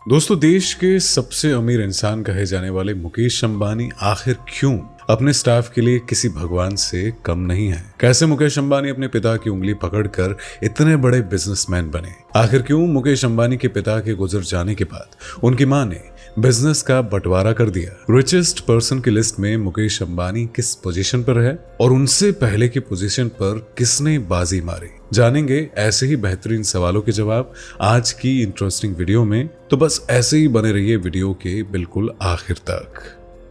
दोस्तों, देश के सबसे अमीर इंसान कहे जाने वाले मुकेश अंबानी आखिर क्यों अपने स्टाफ के लिए किसी भगवान से कम नहीं है? कैसे मुकेश अंबानी अपने पिता की उंगली पकड़कर इतने बड़े बिजनेसमैन बने? आखिर क्यों मुकेश अंबानी के पिता के गुजर जाने के बाद उनकी मां ने बिजनेस का बंटवारा कर दिया? रिचेस्ट पर्सन की लिस्ट में मुकेश अंबानी किस पोजीशन पर है और उनसे पहले की पोजीशन पर किसने बाजी मारी? जानेंगे ऐसे ही बेहतरीन सवालों के जवाब आज की इंटरेस्टिंग वीडियो में। तो बस ऐसे ही बने रहिए वीडियो के बिल्कुल आखिर तक।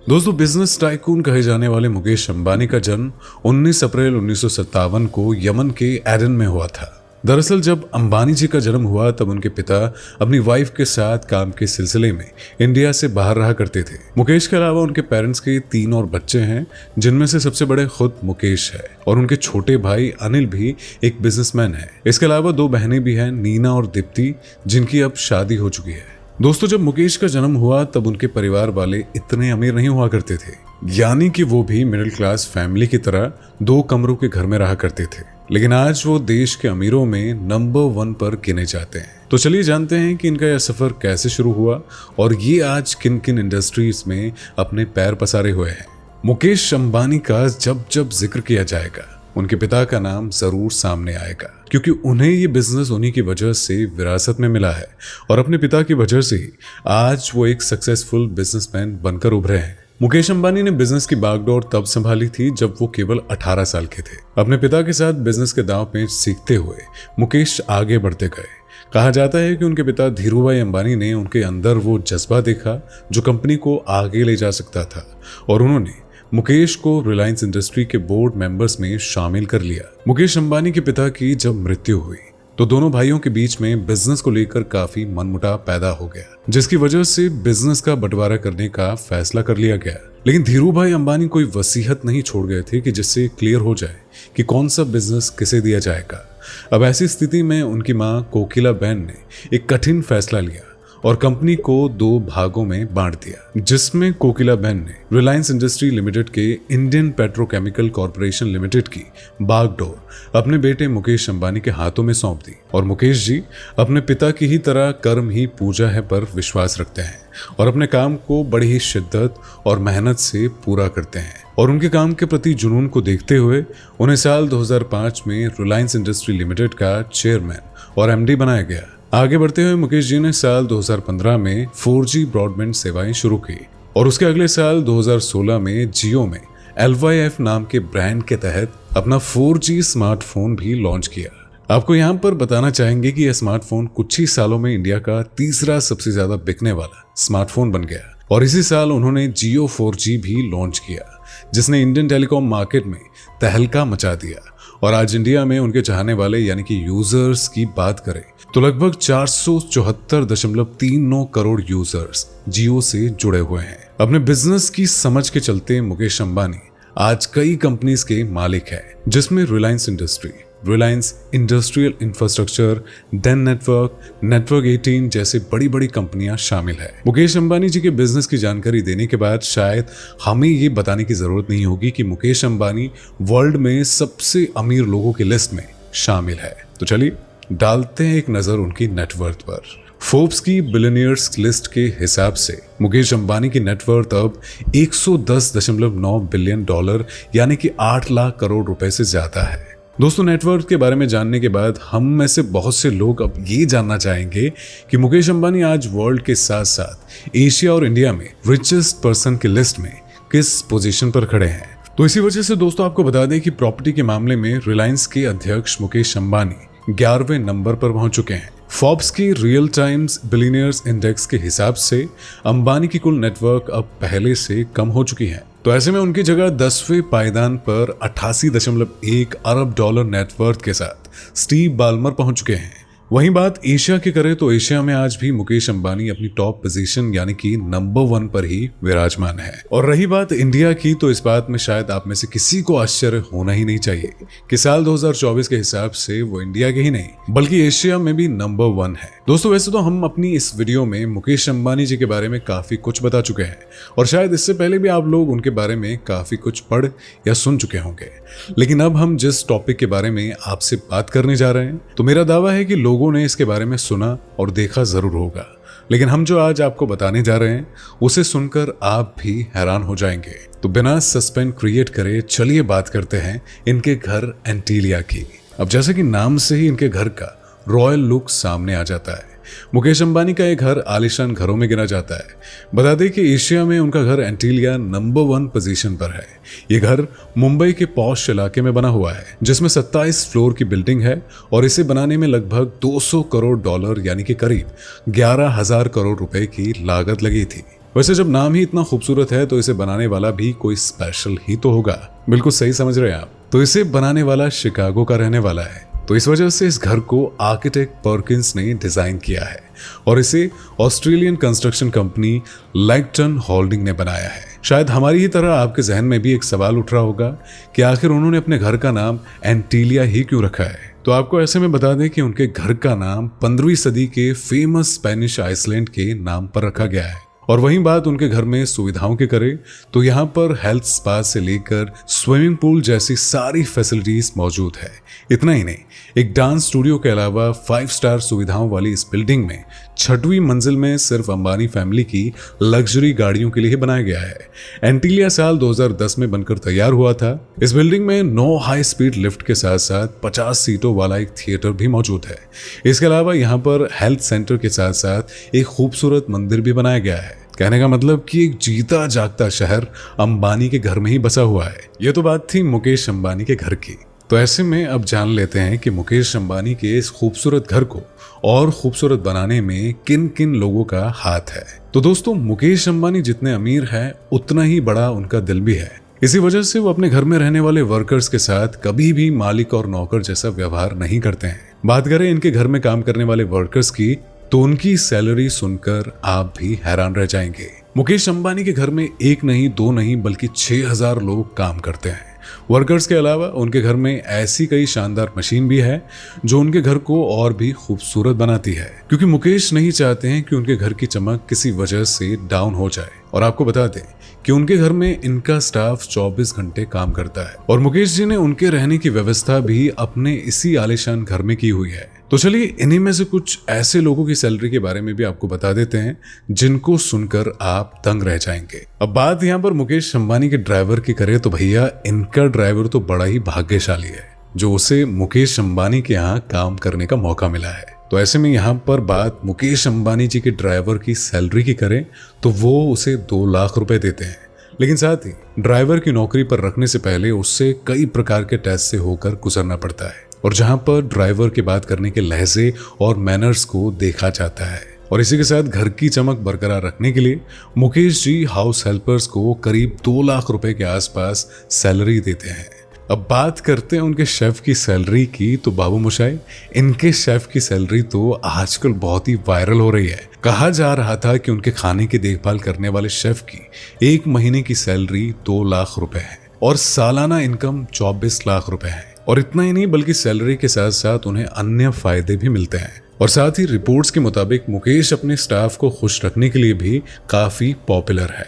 दोस्तों, बिजनेस टाइकून कहे जाने वाले मुकेश अंबानी का जन्म 19 अप्रैल 1957 को यमन के एडन में हुआ था। दरअसल जब अंबानी जी का जन्म हुआ तब उनके पिता अपनी वाइफ के साथ काम के सिलसिले में इंडिया से बाहर रहा करते थे। मुकेश के अलावा उनके पेरेंट्स के 3 और बच्चे हैं, जिनमें से सबसे बड़े खुद मुकेश है और उनके छोटे भाई अनिल भी एक बिजनेसमैन है। इसके अलावा 2 बहनें भी हैं, नीना और दीप्ति, जिनकी अब शादी हो चुकी है। दोस्तों, जब मुकेश का जन्म हुआ तब उनके परिवार वाले इतने अमीर नहीं हुआ करते थे, यानी कि वो भी मिडिल क्लास फैमिली की तरह 2 कमरों के घर में रहा करते थे। लेकिन आज वो देश के अमीरों में नंबर 1 पर गिने जाते हैं। तो चलिए जानते हैं कि इनका यह सफर कैसे शुरू हुआ और ये आज किन किन इंडस्ट्रीज में अपने पैर पसारे हुए हैं। मुकेश अंबानी का जब जब जिक्र किया जाएगा, उनके पिता का नाम जरूर सामने आएगा, क्योंकि उन्हें ये बिजनेस उन्हीं की वजह से विरासत में मिला है और अपने पिता की वजह से ही आज वो एक सक्सेसफुल बिजनेसमैन बनकर उभरे हैं। मुकेश अंबानी ने बिजनेस की बागडोर तब संभाली थी जब वो केवल 18 साल के थे। अपने पिता के साथ बिजनेस के दांव पेच सीखते हुए मुकेश आगे बढ़ते गए। कहा जाता है कि उनके पिता धीरूभाई अंबानी ने उनके अंदर वो जज्बा देखा जो कंपनी को आगे ले जा सकता था और उन्होंने मुकेश को रिलायंस इंडस्ट्री के बोर्ड मेंबर्स में शामिल कर लिया। मुकेश अंबानी के पिता की जब मृत्यु हुई तो दोनों भाइयों के बीच में बिजनेस को लेकर काफी मनमुटाव पैदा हो गया, जिसकी वजह से बिजनेस का बंटवारा करने का फैसला कर लिया गया। लेकिन धीरूभाई अंबानी कोई वसीयत नहीं छोड़ गए थे कि जिससे क्लियर हो जाए कि कौन सा बिजनेस किसे दिया जाएगा। अब ऐसी स्थिति में उनकी मां कोकिला बहन ने एक कठिन फैसला लिया और कंपनी को 2 भागों में बांट दिया, जिसमें कोकिला बहन ने रिलायंस इंडस्ट्री लिमिटेड के इंडियन पेट्रोकेमिकल कॉर्पोरेशन लिमिटेड की बागडोर अपने बेटे मुकेश अंबानी के हाथों में सौंप दी। और मुकेश जी अपने पिता की ही तरह कर्म ही पूजा है पर विश्वास रखते हैं और अपने काम को बड़ी ही शिद्दत और मेहनत से पूरा करते हैं। और उनके काम के प्रति जुनून को देखते हुए उन्हें साल 2005 में रिलायंस इंडस्ट्री लिमिटेड का चेयरमैन और एमडी बनाया गया। आगे बढ़ते हुए मुकेश जी ने साल 2015 में 4G ब्रॉडबैंड सेवाएं शुरू की और उसके अगले साल 2016 में जियो में LYF नाम के ब्रांड के तहत अपना 4G स्मार्टफोन भी लॉन्च किया। आपको यहाँ पर बताना चाहेंगे कि यह स्मार्टफोन कुछ ही सालों में इंडिया का तीसरा सबसे ज्यादा बिकने वाला स्मार्टफोन बन गया और इसी साल उन्होंने जियो 4G भी लॉन्च किया, जिसने इंडियन टेलीकॉम मार्केट में तहलका मचा दिया। और आज इंडिया में उनके चाहने वाले यानी कि यूजर्स की बात करें तो लगभग 474.39 करोड़ यूजर्स जियो से जुड़े हुए हैं। अपने बिजनेस की समझ के चलते मुकेश अंबानी आज कई कंपनीज के मालिक हैं, जिसमें Reliance industry, Reliance industrial infrastructure, Den network, network 18 जैसे बड़ी बड़ी कंपनियां शामिल है। मुकेश अंबानी जी के बिजनेस की जानकारी देने के बाद शायद हमें ये बताने की जरूरत नहीं होगी कि मुकेश अंबानी वर्ल्ड में सबसे अमीर लोगों की लिस्ट में शामिल है। तो चलिए डालते हैं एक नजर उनकी नेटवर्थ पर। फोर्ब्स की बिलियनियर्स लिस्ट के हिसाब से मुकेश अंबानी की नेटवर्थ अब 110.9 बिलियन डॉलर यानी कि 8 लाख करोड़ रुपए से ज्यादा है। दोस्तों, नेटवर्थ के बारे में जानने के बाद हम में से बहुत से लोग अब ये जानना चाहेंगे कि मुकेश अंबानी आज वर्ल्ड के साथ साथ एशिया और इंडिया में रिचेस्ट पर्सन की लिस्ट में किस पोजीशन पर खड़े हैं। तो इसी वजह से दोस्तों आपको बता दें कि प्रॉपर्टी के मामले में रिलायंस के अध्यक्ष मुकेश अंबानी 11वें नंबर पर पहुंच चुके हैं। फोर्ब्स की रियल टाइम्स बिलियनियर्स इंडेक्स के हिसाब से अंबानी की कुल नेटवर्क अब पहले से कम हो चुकी है। तो ऐसे में उनकी जगह 10वें पायदान पर 88.1 अरब डॉलर नेटवर्थ के साथ स्टीव बाल्मर पहुंच चुके हैं। वहीं बात एशिया की करें तो एशिया में आज भी मुकेश अंबानी अपनी टॉप पोजीशन यानी कि नंबर 1 पर ही विराजमान है। और रही बात इंडिया की तो इस बात में शायद आप में से किसी को आश्चर्य होना ही नहीं चाहिए कि साल 2024 के हिसाब से वो इंडिया के ही नहीं बल्कि एशिया में भी नंबर 1 है। दोस्तों, वैसे तो हम अपनी इस वीडियो में मुकेश अंबानी जी के बारे में काफी कुछ बता चुके हैं और शायद इससे पहले भी आप लोग उनके बारे में काफी कुछ पढ़ या सुन चुके होंगे, लेकिन अब हम जिस टॉपिक के बारे में आपसे बात करने जा रहे हैं तो मेरा दावा है कि लोगों ने इसके बारे में सुना और देखा जरूर होगा। लेकिन हम जो आज आपको बताने जा रहे हैं उसे सुनकर आप भी हैरान हो जाएंगे। तो बिना सस्पेंस क्रिएट करे चलिए बात करते हैं इनके घर एंटीलिया की। अब जैसे कि नाम से ही इनके घर का रॉयल लुक सामने आ जाता है। मुकेश अंबानी का ये घर आलिशान घरों में गिना जाता है। बता दें कि एशिया में उनका घर एंटीलिया नंबर 1 पोजीशन पर है। ये घर मुंबई के पॉश इलाके में बना हुआ है, जिसमें 27 फ्लोर की बिल्डिंग है और इसे बनाने में लगभग $200 करोड़ यानी कि करीब 11,000 करोड़ रुपए की लागत लगी थी। वैसे जब नाम ही इतना खूबसूरत है तो इसे बनाने वाला भी कोई स्पेशल ही तो होगा। बिल्कुल सही समझ रहे हैं आप। तो इसे बनाने वाला शिकागो का रहने वाला है, तो इस वजह से इस घर को आर्किटेक्ट पर्किंस ने डिजाइन किया है और इसे ऑस्ट्रेलियन कंस्ट्रक्शन कंपनी लैक्टन होल्डिंग ने बनाया है। शायद हमारी ही तरह आपके जहन में भी एक सवाल उठ रहा होगा कि आखिर उन्होंने अपने घर का नाम एंटीलिया ही क्यों रखा है। तो आपको ऐसे में बता दें कि उनके घर का नाम 15वीं सदी के फेमस स्पेनिश आइसलैंड के नाम पर रखा गया है। और वहीं बात उनके घर में सुविधाओं की करें तो यहाँ पर हेल्थ स्पा से लेकर स्विमिंग पूल जैसी सारी फैसिलिटीज मौजूद है। इतना ही नहीं, एक डांस स्टूडियो के अलावा 5 स्टार सुविधाओं वाली इस बिल्डिंग में 6वीं मंजिल में सिर्फ अंबानी फैमिली की लग्जरी गाड़ियों के लिए ही बनाया गया है। एंटीलिया साल 2010 में बनकर तैयार हुआ था। इस बिल्डिंग में 9 हाई स्पीड लिफ्ट के साथ साथ 50 सीटों वाला एक थिएटर भी मौजूद है। इसके अलावा यहाँ पर हेल्थ सेंटर के साथ साथ एक खूबसूरत मंदिर भी बनाया गया है। कहने का मतलब कि एक जीता जागता शहर अंबानी के घर में ही बसा हुआ है। ये तो बात थी मुकेश अंबानी के घर की। तो ऐसे में अब जान लेते हैं कि मुकेश अंबानी के इस खूबसूरत घर को और खूबसूरत बनाने में किन किन लोगों का हाथ है। तो दोस्तों, मुकेश अंबानी जितने अमीर हैं उतना ही बड़ा उनका दिल भी है। इसी वजह से वो अपने घर में रहने वाले वर्कर्स के साथ कभी भी मालिक और नौकर जैसा व्यवहार नहीं करते हैं। बात करें इनके घर में काम करने वाले वर्कर्स की, तो उनकी सैलरी सुनकर आप भी हैरान रह जाएंगे। मुकेश अंबानी के घर में 1 नहीं 2 नहीं बल्कि 6,000 लोग काम करते हैं। वर्कर्स के अलावा उनके घर में ऐसी कई शानदार मशीन भी है जो उनके घर को और भी खूबसूरत बनाती है, क्योंकि मुकेश नहीं चाहते हैं कि उनके घर की चमक किसी वजह से डाउन हो जाए। और आपको बता दें कि उनके घर में इनका स्टाफ 24 घंटे काम करता है और मुकेश जी ने उनके रहने की व्यवस्था भी अपने इसी आलीशान घर में की हुई है। तो चलिए इन्हीं में से कुछ ऐसे लोगों की सैलरी के बारे में भी आपको बता देते हैं जिनको सुनकर आप दंग रह जाएंगे। अब बात यहाँ पर मुकेश अंबानी के ड्राइवर की करें तो भैया इनका ड्राइवर तो बड़ा ही भाग्यशाली है जो उसे मुकेश अंबानी के यहाँ काम करने का मौका मिला है। तो ऐसे में यहाँ पर बात मुकेश अंबानी जी के ड्राइवर की सैलरी की करें तो वो उसे 2 लाख रुपए देते हैं, लेकिन साथ ही ड्राइवर की नौकरी पर रखने से पहले उससे कई प्रकार के टेस्ट से होकर गुजरना पड़ता है और जहां पर ड्राइवर के बात करने के लहजे और मैनर्स को देखा जाता है। और इसी के साथ घर की चमक बरकरार रखने के लिए मुकेश जी हाउस हेल्पर्स को करीब 2 लाख रुपए के आसपास सैलरी देते हैं। अब बात करते हैं उनके शेफ की सैलरी की, तो बाबू मोशाई इनके शेफ की सैलरी तो आजकल बहुत ही वायरल हो रही है। कहा जा रहा था कि उनके खाने की देखभाल करने वाले शेफ की 1 महीने की सैलरी 2 लाख रुपए है और सालाना इनकम 24 लाख रुपए है। और इतना ही नहीं बल्कि सैलरी के साथ साथ उन्हें अन्य फायदे भी मिलते हैं। और साथ ही रिपोर्ट्स के मुताबिक मुकेश अपने स्टाफ को खुश रखने के लिए भी काफी पॉपुलर है।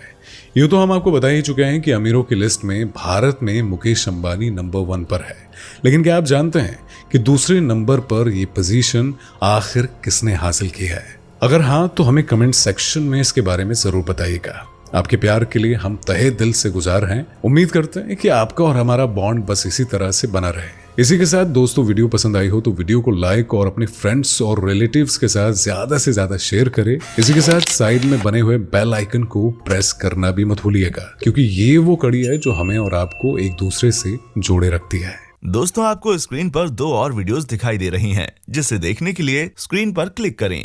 यूं तो हम आपको बता ही चुके हैं कि अमीरों की लिस्ट में भारत में मुकेश अंबानी नंबर 1 पर है, लेकिन क्या आप जानते हैं कि दूसरे नंबर पर ये पोजीशन आखिर किसने हासिल की है? अगर हाँ तो हमें कमेंट सेक्शन में इसके बारे में जरूर बताइएगा। आपके प्यार के लिए हम तहे दिल से गुजार हैं। उम्मीद करते हैं कि आपका और हमारा बॉन्ड बस इसी तरह से बना रहे। इसी के साथ दोस्तों, वीडियो पसंद आई हो तो वीडियो को लाइक और अपने फ्रेंड्स और रिलेटिव्स के साथ ज्यादा से ज्यादा शेयर करें। इसी के साथ साइड में बने हुए बेल आइकन को प्रेस करना भी मत भूलिएगा, क्योंकि ये वो कड़ी है जो हमें और आपको एक दूसरे से जोड़े रखती है। दोस्तों, आपको स्क्रीन पर 2 और वीडियोस दिखाई दे रही हैं, जिसे देखने के लिए स्क्रीन पर क्लिक करें।